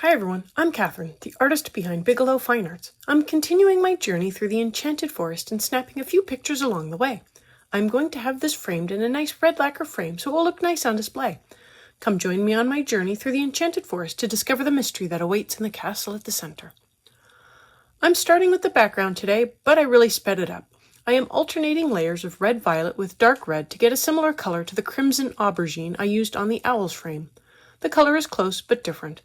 Hi everyone, I'm Catherine, the artist behind Bigelow Fine Arts. I'm continuing my journey through the Enchanted Forest and snapping a few pictures along the way. I'm going to have this framed in a nice red lacquer frame so it will look nice on display. Come join me on my journey through the Enchanted Forest to discover the mystery that awaits in the castle at the center. I'm starting with the background today, but I really sped it up. I am alternating layers of red-violet with dark red to get a similar color to the crimson aubergine I used on the owl's frame. The color is close but different.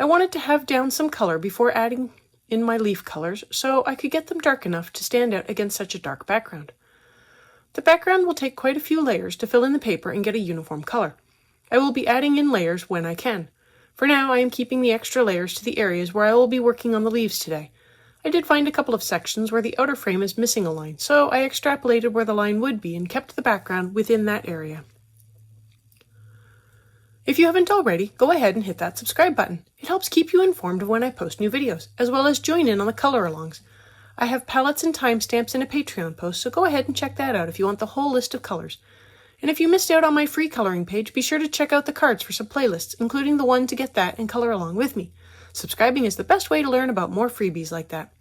I wanted to have down some color before adding in my leaf colors so I could get them dark enough to stand out against such a dark background. The background will take quite a few layers to fill in the paper and get a uniform color. I will be adding in layers when I can. For now, I am keeping the extra layers to the areas where I will be working on the leaves today. I did find a couple of sections where the outer frame is missing a line, so I extrapolated where the line would be and kept the background within that area. If you haven't already, go ahead and hit that subscribe button. It helps keep you informed of when I post new videos, as well as join in on the color-alongs. I have palettes and timestamps in a Patreon post, so go ahead and check that out if you want the whole list of colors. And if you missed out on my free coloring page, be sure to check out the cards for some playlists, including the one to get that and color along with me. Subscribing is the best way to learn about more freebies like that.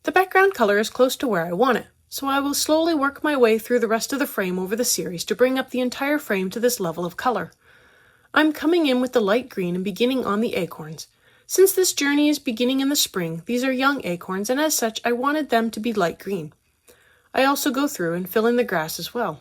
The background color is close to where I want it, so I will slowly work my way through the rest of the frame over the series to bring up the entire frame to this level of color. I'm coming in with the light green and beginning on the acorns. Since this journey is beginning in the spring, these are young acorns, and as such I wanted them to be light green. I also go through and fill in the grass as well.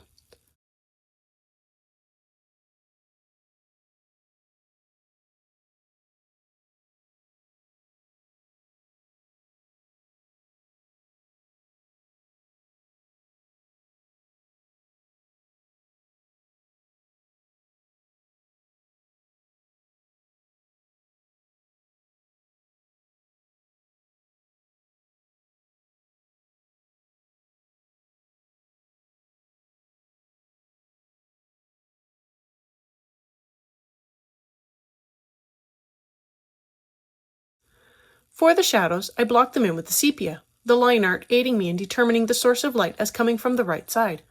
For the shadows, I block them in with the sepia, the line art aiding me in determining the source of light as coming from the right side.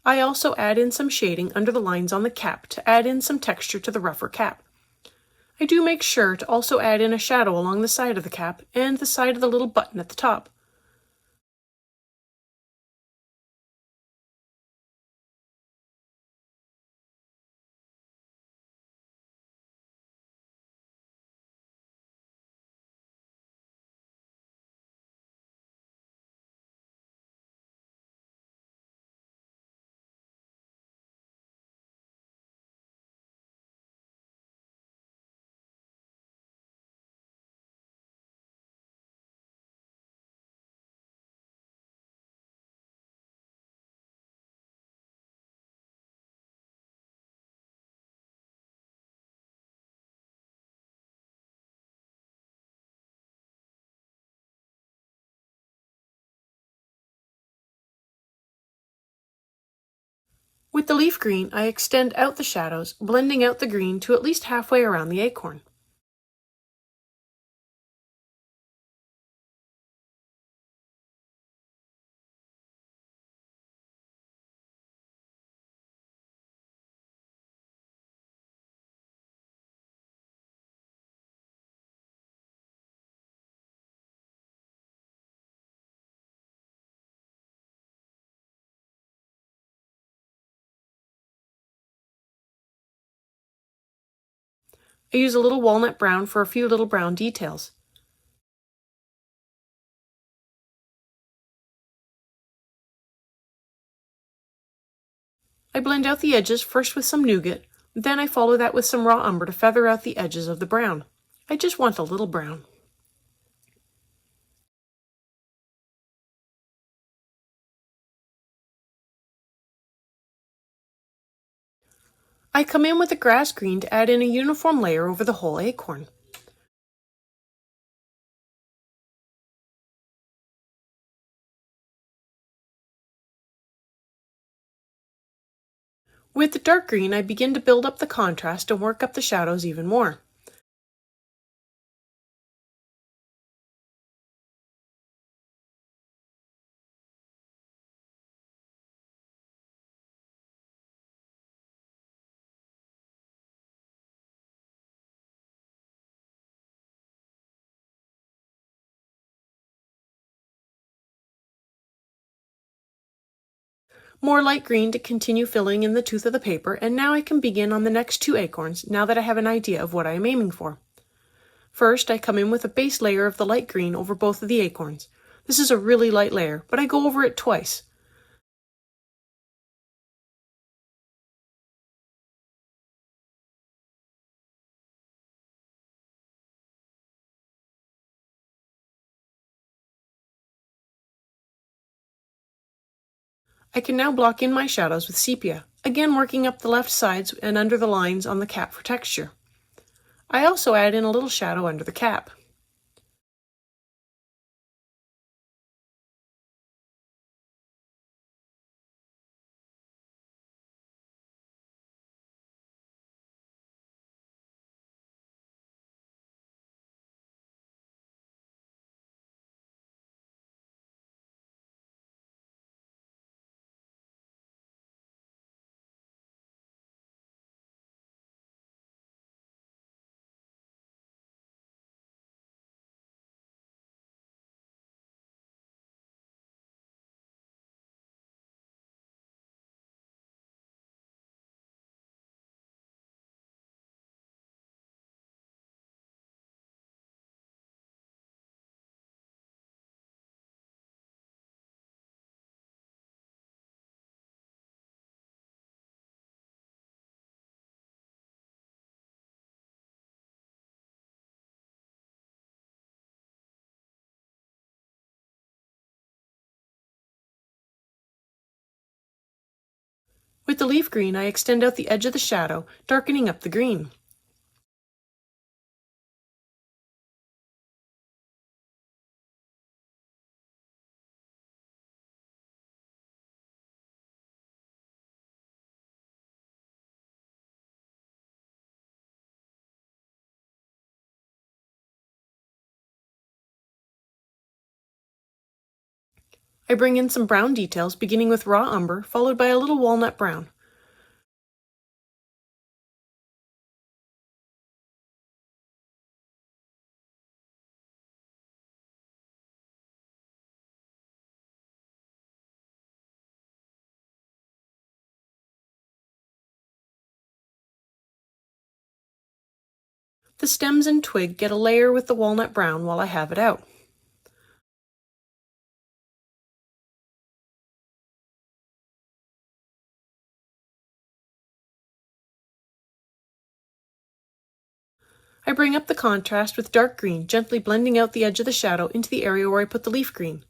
I also add in some shading under the lines on the cap to add in some texture to the rougher cap. I do make sure to also add in a shadow along the side of the cap and the side of the little button at the top. With the leaf green, I extend out the shadows, blending out the green to at least halfway around the acorn. I use a little walnut brown for a few little brown details. I blend out the edges first with some nougat, then I follow that with some raw umber to feather out the edges of the brown. I just want a little brown. I come in with the grass green to add in a uniform layer over the whole acorn. With the dark green, I begin to build up the contrast and work up the shadows even more. More light green to continue filling in the tooth of the paper, and now I can begin on the next two acorns now that I have an idea of what I am aiming for. First, I come in with a base layer of the light green over both of the acorns. This is a really light layer, but I go over it twice. I can now block in my shadows with sepia, again working up the left sides and under the lines on the cap for texture. I also add in a little shadow under the cap. With the leaf green, I extend out the edge of the shadow, darkening up the green. I bring in some brown details, beginning with raw umber, followed by a little walnut brown. The stems and twig get a layer with the walnut brown while I have it out. I bring up the contrast with dark green, gently blending out the edge of the shadow into the area where I put the leaf green.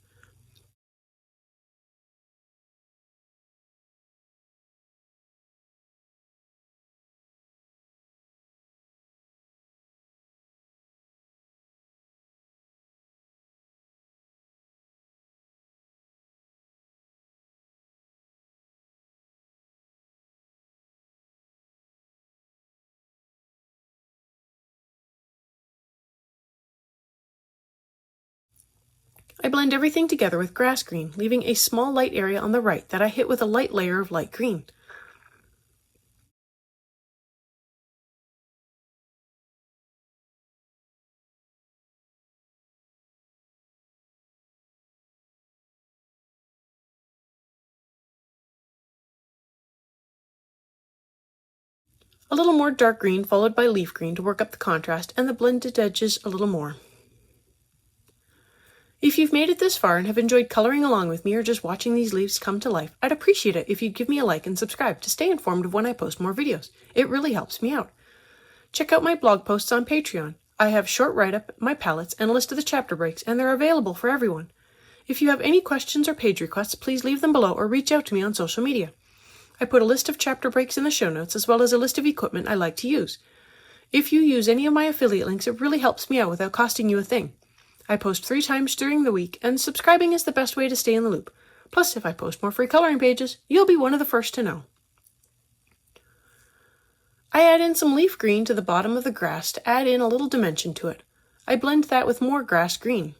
I blend everything together with grass green, leaving a small light area on the right that I hit with a light layer of light green. A little more dark green followed by leaf green to work up the contrast and the blended edges a little more. If you've made it this far and have enjoyed coloring along with me or just watching these leaves come to life, I'd appreciate it if you'd give me a like and subscribe to stay informed of when I post more videos. It really helps me out. Check out my blog posts on Patreon. I have short write-up, my palettes, and a list of the chapter breaks, and they're available for everyone. If you have any questions or page requests, please leave them below or reach out to me on social media. I put a list of chapter breaks in the show notes as well as a list of equipment I like to use. If you use any of my affiliate links, it really helps me out without costing you a thing. I post 3 times during the week, and subscribing is the best way to stay in the loop. Plus, if I post more free coloring pages, you'll be one of the first to know. I add in some leaf green to the bottom of the grass to add in a little dimension to it. I blend that with more grass green.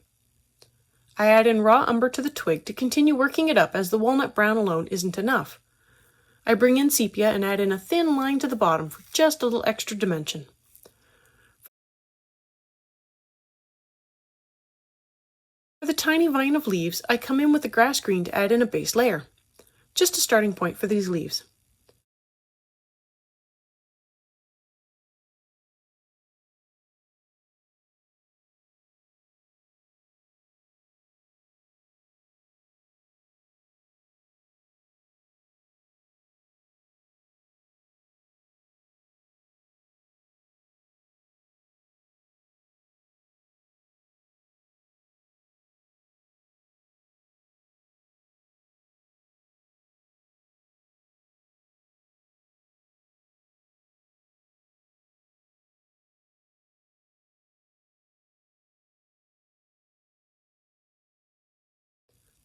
I add in raw umber to the twig to continue working it up as the walnut brown alone isn't enough. I bring in sepia and add in a thin line to the bottom for just a little extra dimension. For the tiny vine of leaves, I come in with the grass green to add in a base layer. Just a starting point for these leaves.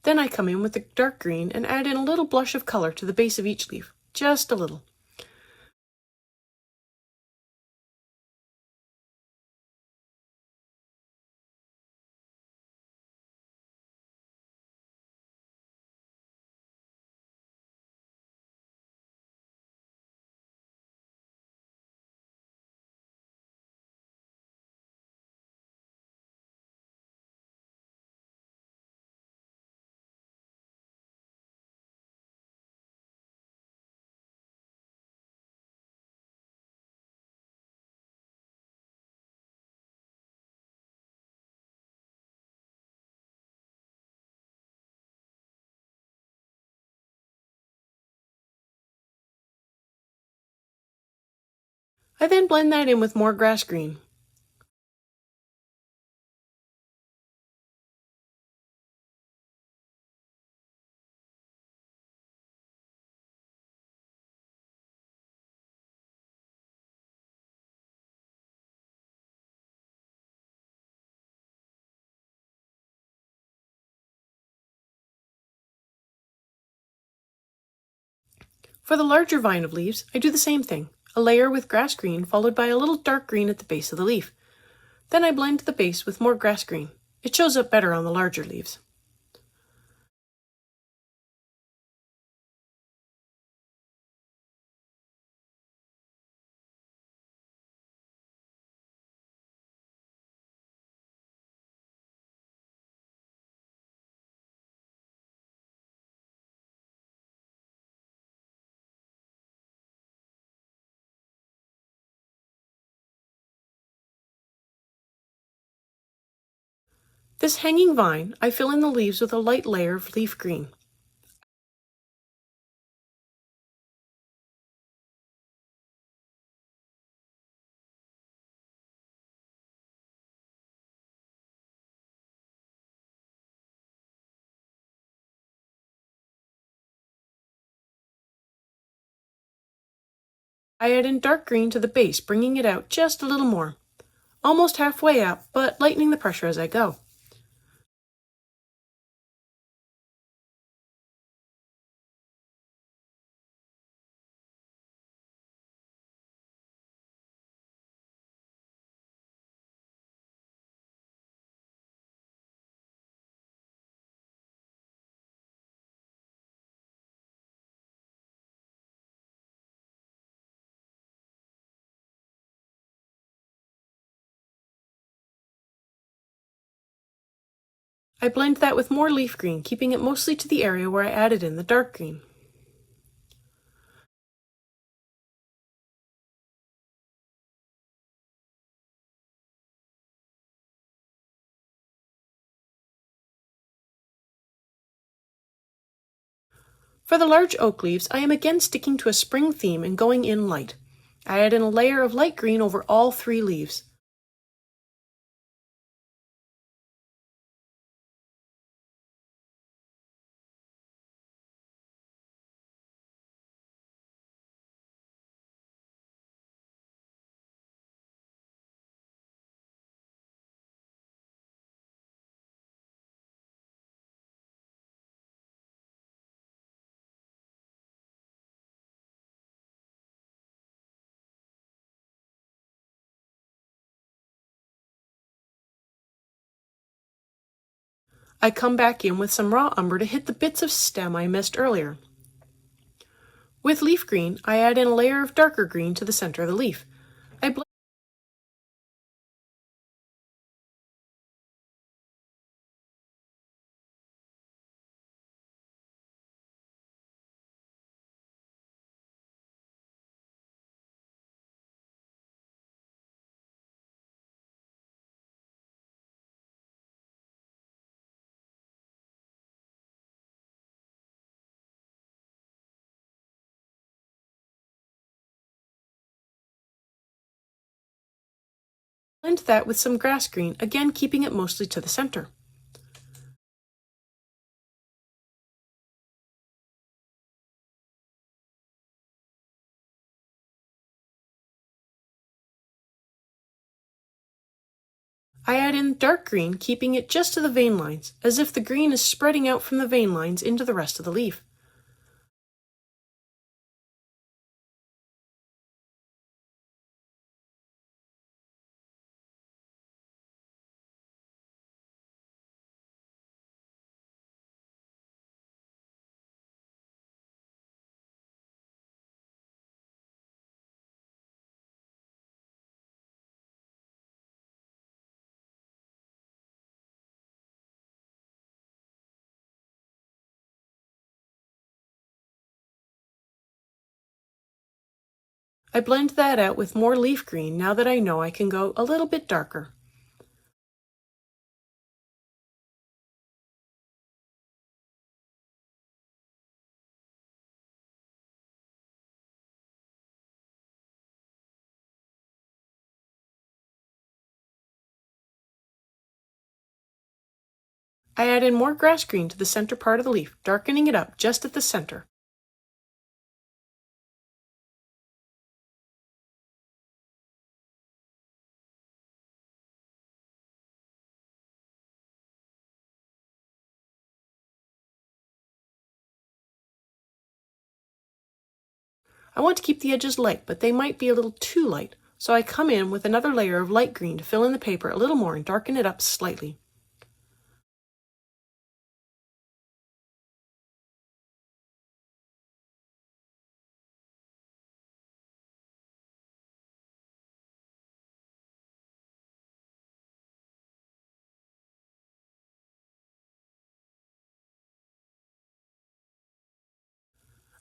Then I come in with the dark green and add in a little blush of color to the base of each leaf. Just a little. I then blend that in with more grass green. For the larger vine of leaves, I do the same thing, a layer with grass green followed by a little dark green at the base of the leaf. Then I blend the base with more grass green. It shows up better on the larger leaves. This hanging vine, I fill in the leaves with a light layer of leaf green. I add in dark green to the base, bringing it out just a little more. Almost halfway up, but lightening the pressure as I go. I blend that with more leaf green, keeping it mostly to the area where I added in the dark green. For the large oak leaves, I am again sticking to a spring theme and going in light. I add in a layer of light green over all 3 leaves. I come back in with some raw umber to hit the bits of stem I missed earlier. With leaf green, I add in a layer of darker green to the center of the leaf. Blend that with some grass green, again keeping it mostly to the center. I add in dark green, keeping it just to the vein lines, as if the green is spreading out from the vein lines into the rest of the leaf. I blend that out with more leaf green now that I know I can go a little bit darker. I add in more grass green to the center part of the leaf, darkening it up just at the center. I want to keep the edges light, but they might be a little too light, so I come in with another layer of light green to fill in the paper a little more and darken it up slightly.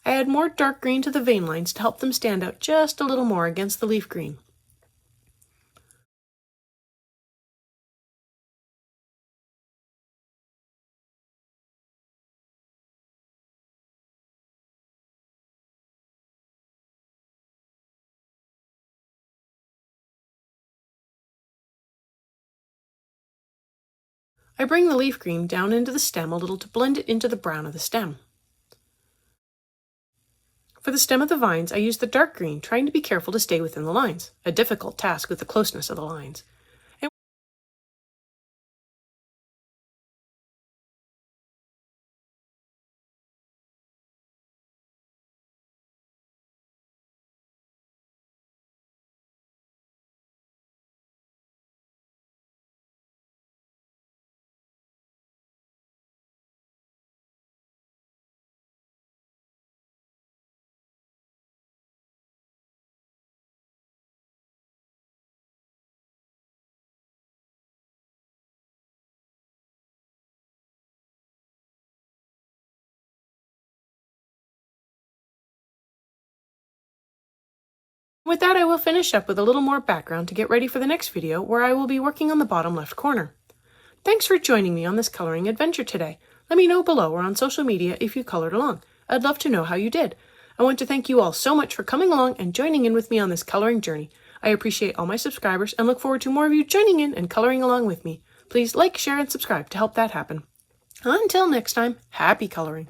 I add more dark green to the vein lines to help them stand out just a little more against the leaf green. I bring the leaf green down into the stem a little to blend it into the brown of the stem. For the stem of the vines, I use the dark green, trying to be careful to stay within the lines, a difficult task with the closeness of the lines. With that, I will finish up with a little more background to get ready for the next video where I will be working on the bottom left corner. Thanks for joining me on this coloring adventure today. Let me know below or on social media if you colored along. I'd love to know how you did. I want to thank you all so much for coming along and joining in with me on this coloring journey. I appreciate all my subscribers and look forward to more of you joining in and coloring along with me. Please like, share, and subscribe to help that happen. Until next time, happy coloring.